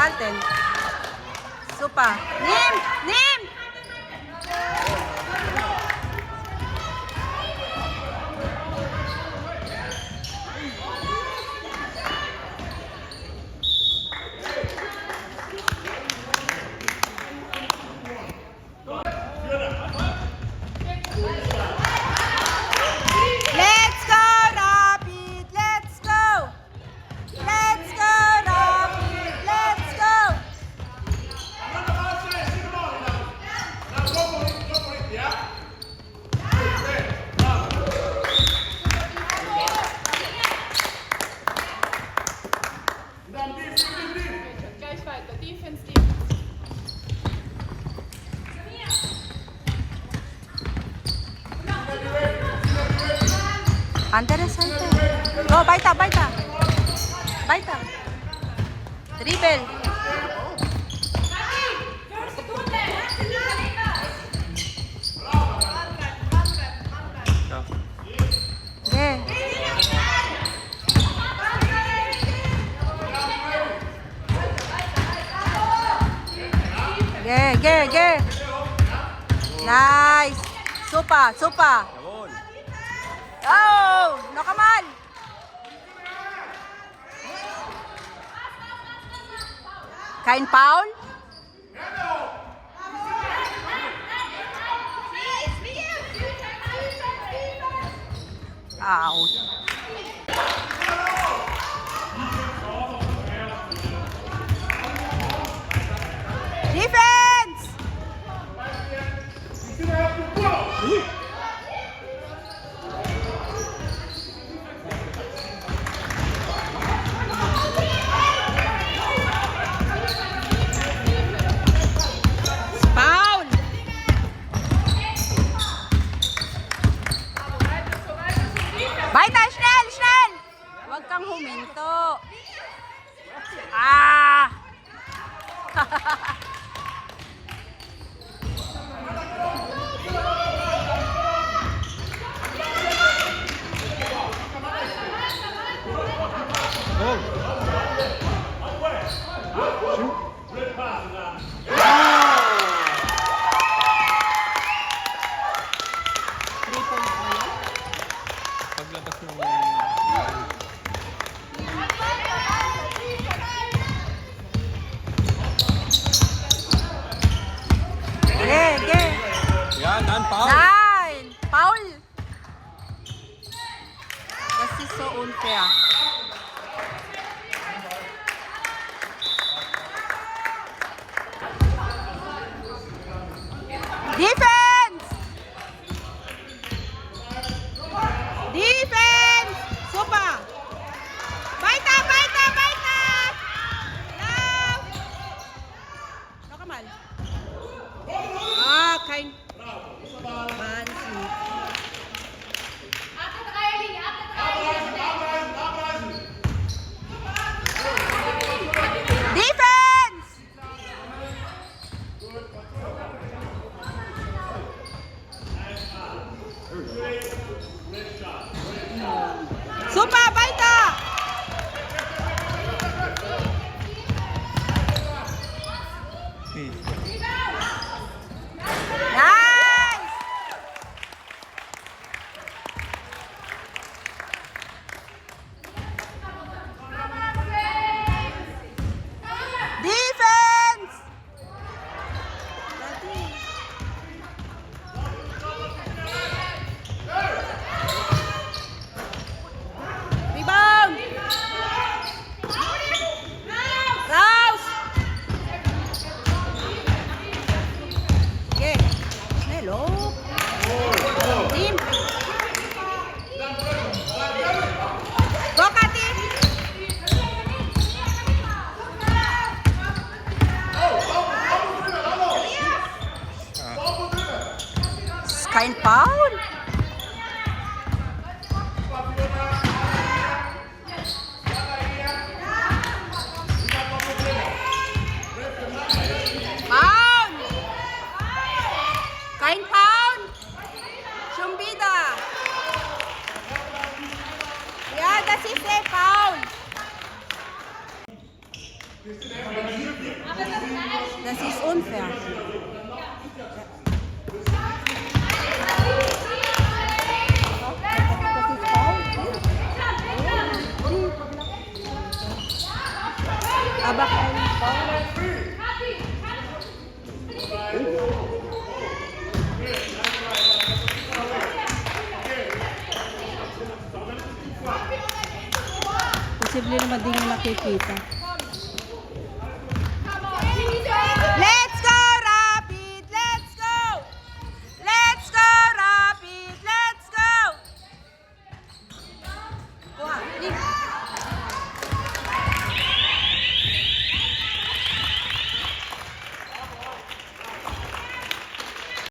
Alten. Supa. Nim! Nim! Let's go, Rapid! Let's go! Let's go, Rapid! Let's go! Guys, fight the defense. Interesante. Go, baita, baita. Baita. Dribble. Yeah. Yeah. Nice. Supa. Oh, nakaman. Kain Paul? Out. Defense! Foul! Baita, schnell! Huwag kang huminto. Ah! Paglabas ng Yeah. yan, non-foul. Nine! Paul! This is so unfair. Defense! Defense! Supa! Baita! Love! No, Kamal. Ah, kain. Mansi. Defense! Supa, baita! Nice! Defense! Rebound! Rouse! Yeah. Hello. Team. Go, Kati. Kain Paul. Paul. Kain Paul. Shumbida. Yeah, that's it, Paul. unfair. Abak and foul. Posible naman din yung nakikita.